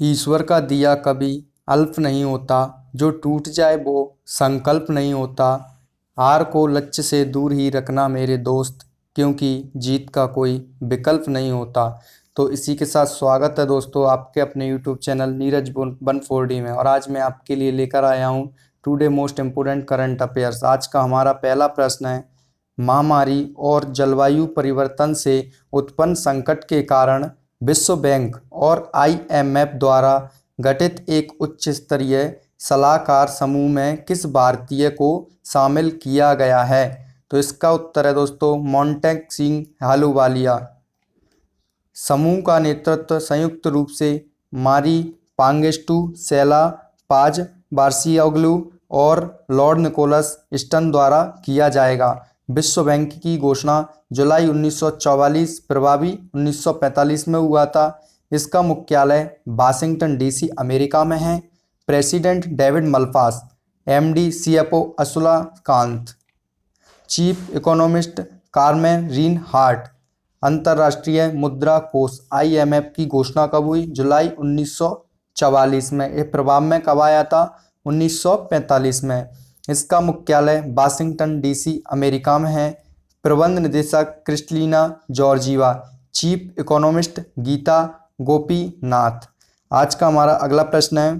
ईश्वर का दिया कभी अल्प नहीं होता, जो टूट जाए वो संकल्प नहीं होता। हार को लक्ष्य से दूर ही रखना मेरे दोस्त, क्योंकि जीत का कोई विकल्प नहीं होता। तो इसी के साथ स्वागत है दोस्तों आपके अपने यूट्यूब चैनल नीरज 140 में। और आज मैं आपके लिए लेकर आया हूँ today most important current affairs. आज का हमारा पहला प्रश्न है, महामारी और जलवायु परिवर्तन से उत्पन्न संकट के कारण विश्व बैंक और IMF द्वारा गठित एक उच्च स्तरीय सलाहकार समूह में किस भारतीय को शामिल किया गया है? तो इसका उत्तर है दोस्तों मोंटेक सिंह अहलूवालिया। समूह का नेतृत्व संयुक्त रूप से मारी पांगेस्टू, सेला पाज बार्सियोग्लू और लॉर्ड निकोलस स्टन द्वारा किया जाएगा। विश्व बैंक की घोषणा जुलाई 1944 प्रभावी 1945 में हुआ था। इसका मुख्यालय वाशिंगटन DC अमेरिका में है। President David Malpass, MD CFO Anshula Kant, chief economist Carmen Reinhart. अंतर्राष्ट्रीय मुद्रा कोष IMF की घोषणा कब हुई? जुलाई 1944 में। यह प्रभाव में कब आया था? 1945 में। इसका मुख्यालय वाशिंगटन DC अमेरिका में है। प्रबंध निदेशक Kristalina Georgieva, chief economist Gita Gopinath. आज का हमारा अगला प्रश्न है,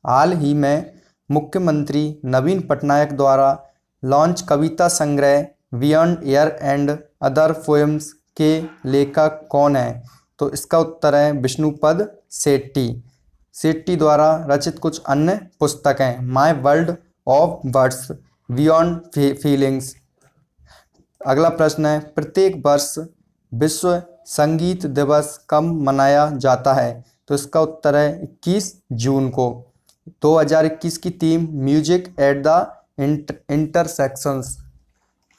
हाल ही में मुख्यमंत्री नवीन पटनायक द्वारा लॉन्च कविता संग्रह beyond air and other poems के लेखक कौन है? तो इसका उत्तर है विष्णुपद शेट्टी। शेट्टी द्वारा रचित कुछ अन्य पुस्तकें, my world of words, beyond feelings. अगला प्रश्न है, प्रत्येक वर्ष विश्व संगीत दिवस कब मनाया जाता है? तो इसका उत्तर है 21 जून को। 2021 की theme music at the intersections.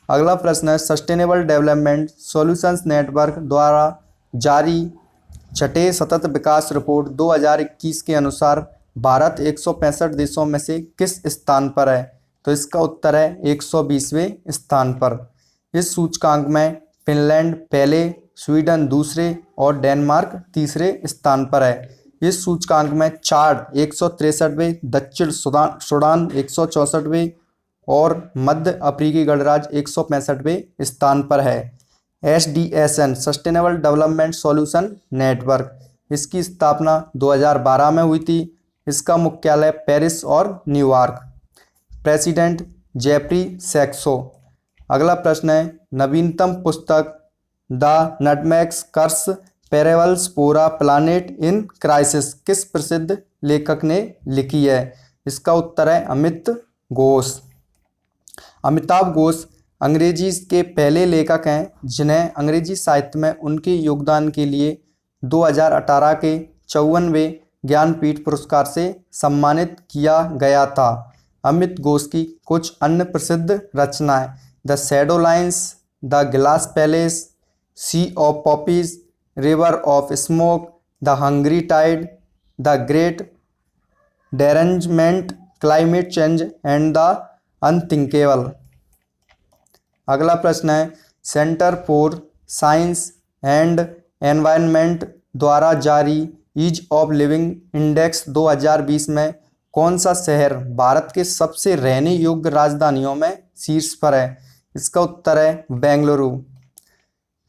अगला प्रश्न है, सस्टेनेबल डेवलपमेंट सॉल्यूशंस नेटवर्क द्वारा जारी छठे सतत विकास रिपोर्ट 2021 के अनुसार भारत 165 देशों में से किस स्थान पर है? तो इसका उत्तर है 120वें स्थान पर। इस सूचकांक में फिनलैंड पहले, स्वीडन दूसरे और डेनमार्क तीसरे स्थान पर है। इस सूचकांक में चाड 163वें, दक्षिण सूडान 164वें और मध्य अफ्रीकी गणराज्य 165वें स्थान पर है। SDSN sustainable development solution network, इसकी स्थापना 2012 में हुई थी। इसका मुख्यालय पेरिस और न्यूयॉर्क। President Jeffrey सेक्सो। अगला प्रश्न है, नवीनतम पुस्तक the nutmeg's curse parables for a planet in crisis किस प्रसिद्ध लेखक ने लिखी है? इसका उत्तर है अमित घोष। अमिताभ घोष अंग्रेजी के पहले लेखक हैं जिन्हें अंग्रेजी साहित्य में उनके योगदान के लिए 2018 के 54वें ज्ञानपीठ पुरस्कार से सम्मानित किया गया था। अमित घोष की कुछ अन्य प्रसिद्ध रचनाएं, the shadow lines, the glass palace, sea of poppies, river of smoke, the hungry tide, the great derangement, climate change and the unthinkable. अगला प्रश्न है, centre for science and environment द्वारा जारी ईज ऑफ लिविंग इंडेक्स 2020 में कौन सा शहर भारत के सबसे रहने योग्य राजधानियों में शीर्ष पर है? इसका उत्तर है बेंगलुरु।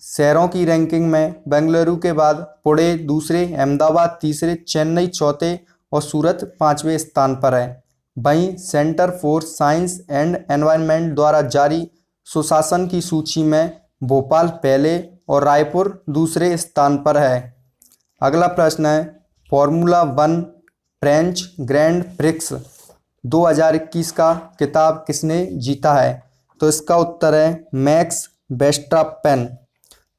शहरों की रैंकिंग में बेंगलुरु के बाद पुणे दूसरे, अहमदाबाद तीसरे, चेन्नई चौथे और सूरत 5वें स्थान पर है। वहीं centre for science and environment द्वारा जारी सुशासन की सूची में भोपाल पहले और रायपुर दूसरे स्थान पर है। अगला प्रश्न है, फॉर्मूला 1 फ्रेंच ग्रैंड प्रिक्स 2021 का खिताब किसने जीता है? तो इसका उत्तर है मैक्स वेस्टरपेन।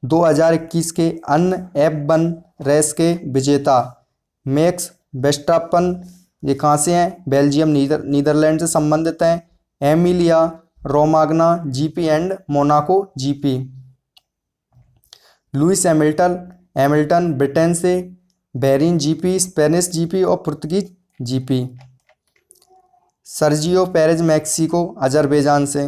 2021 के अन्य F1 रेस के विजेता मैक्स वेस्टरपेन, ये कहाँ से हैं? बेल्जियम नीदरलैंड से संबंधित हैं। Emilia Romagna GP and Monaco GP। Lewis Hamilton Britain से, बेरिन GP स्पेनिश GP और Portuguese GP। Sergio Perez Mexico Azerbaijan से।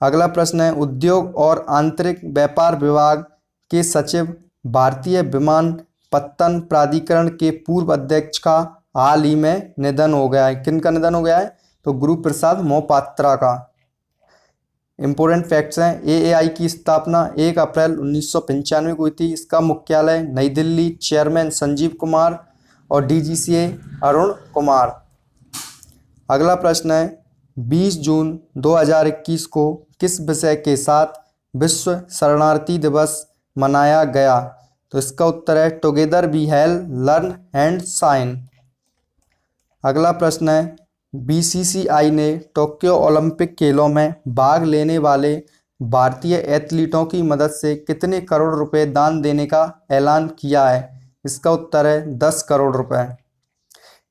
अगला प्रश्न है, उद्योग और आंतरिक व्यापार विभाग के सचिव भारतीय विमान पत्तन प्राधिकरण के पूर्व अध्यक्ष का हाल ही में निधन हो गया है। किनका निधन हो गया है? तो गुरु प्रसाद मोहपात्रा का। इंपॉर्टेंट फैक्ट्स हैं, एएआई की स्थापना 1 अप्रैल 1995 को हुई थी। इसका मुख्यालय नई दिल्ली। चेयरमैन संजीव कुमार और डीजीसीए अरुण कुमार। अगला प्रश्न है, 20 जून 2021 को किस विषय के साथ विश्व शरणार्थी दिवस मनाया गया? तो इसका उत्तर है together we help learn and sign. अगला प्रश्न है, बीसीसीआई ने टोक्यो ओलंपिक खेलों में भाग लेने वाले भारतीय एथलीटों की मदद से कितने करोड़ रुपए दान देने का ऐलान किया है? इसका उत्तर है 10 करोड़ रुपए।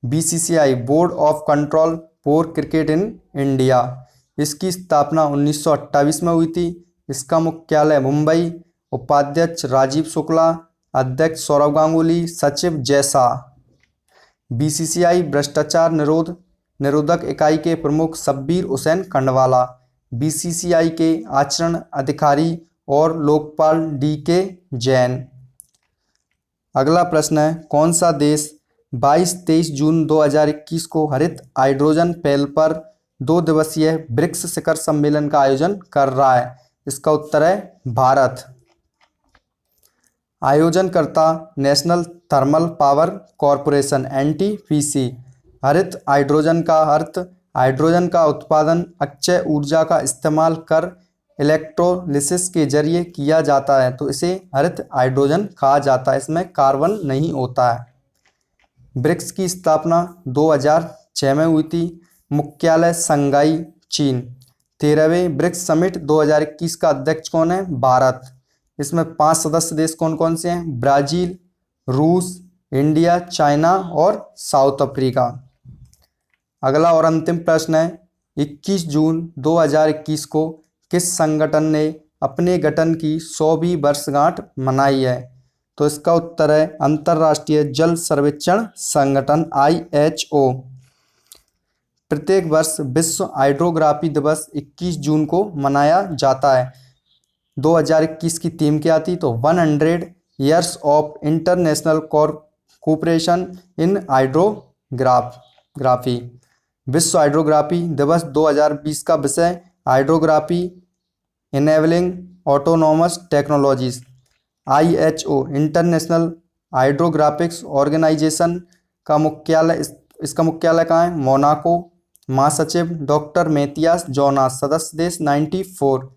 BCCI board of control for cricket in India, इसकी स्थापना 1928 में हुई थी। इसका मुख्यालय मुंबई। उपाध्यक्ष राजीव शुक्ला, अध्यक्ष सौरव गांगुली, सचिव जैसा। बीसीसीआई भ्रष्टाचार निरोधक इकाई के प्रमुख शब्बीर हुसैन खंडवाला। बीसीसीआई के आचरण अधिकारी और लोकपाल डीके जैन। अगला प्रश्न है, कौन सा देश 22-23 जून 2021 को हरित हाइड्रोजन पहल पर 2 दिवसीय ब्रिक्स शिखर सम्मेलन का आयोजन कर रहा है? इसका उत्तर है भारत। आयोजनकर्ता national thermal power corporation NTPC. हरित हाइड्रोजन का अर्थ हाइड्रोजन का उत्पादन अक्षय ऊर्जा का इस्तेमाल कर इलेक्ट्रोलिसिस के जरिए किया जाता है, तो इसे हरित हाइड्रोजन कहा जाता है। इसमें कार्बन नहीं होता है। ब्रिक्स की स्थापना 2006 में हुई थी। मुख्यालय शंघाई, चीन। 13वें ब्रिक्स समिट 2021 का अध्यक्ष कौन है? भारत। इसमें 5 सदस्य देश कौन कौन से हैं? ब्राजील, रूस, इंडिया, चाइना और साउथ अफ्रीका। अगला और अंतिम प्रश्न है, 21 जून 2021 को किस संगठन ने अपने गठन की 100वीं वर्षगांठ मनाई है? तो इसका उत्तर है अंतर्राष्ट्रीय जल सर्वेक्षण संगठन IHO। प्रत्येक वर्ष विश्व हाइड्रोग्राफी दिवस 21 जून को मनाया जाता है। 2021 की थीम क्या थी? तो 100 years of international cooperation in hydrography. विश्व हाइड्रोग्राफी दिवस 2020 का विषय hydrography enabling autonomous technologies. IHO international hydrographics organisation का मुख्यालय, इसका मुख्यालय कहाँ है? मोनाको। महासचिव डॉक्टर मैथियास जोनास। सदस्य देश 94।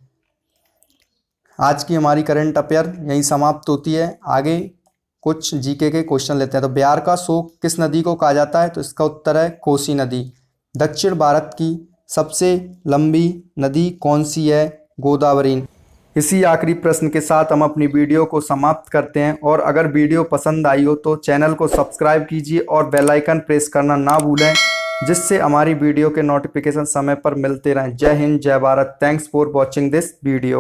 आज की हमारी करंट अफेयर यहीं समाप्त होती है। आगे कुछ जीके के क्वेश्चन लेते हैं। तो बिहार का शोक किस नदी को कहा जाता है? तो इसका उत्तर है कोसी नदी। दक्षिण भारत की सबसे लंबी नदी कौन सी है? गोदावरी। इसी आखिरी प्रश्न के साथ हम अपनी वीडियो को समाप्त करते हैं। और अगर वीडियो पसंद आई हो तो चैनल को सब्सक्राइब कीजिए और बेल आइकन प्रेस करना ना भूलें, जिससे हमारी वीडियो के नोटिफिकेशन समय पर मिलते रहें। जय हिंद, जय Bharat. Thanks for watching this video.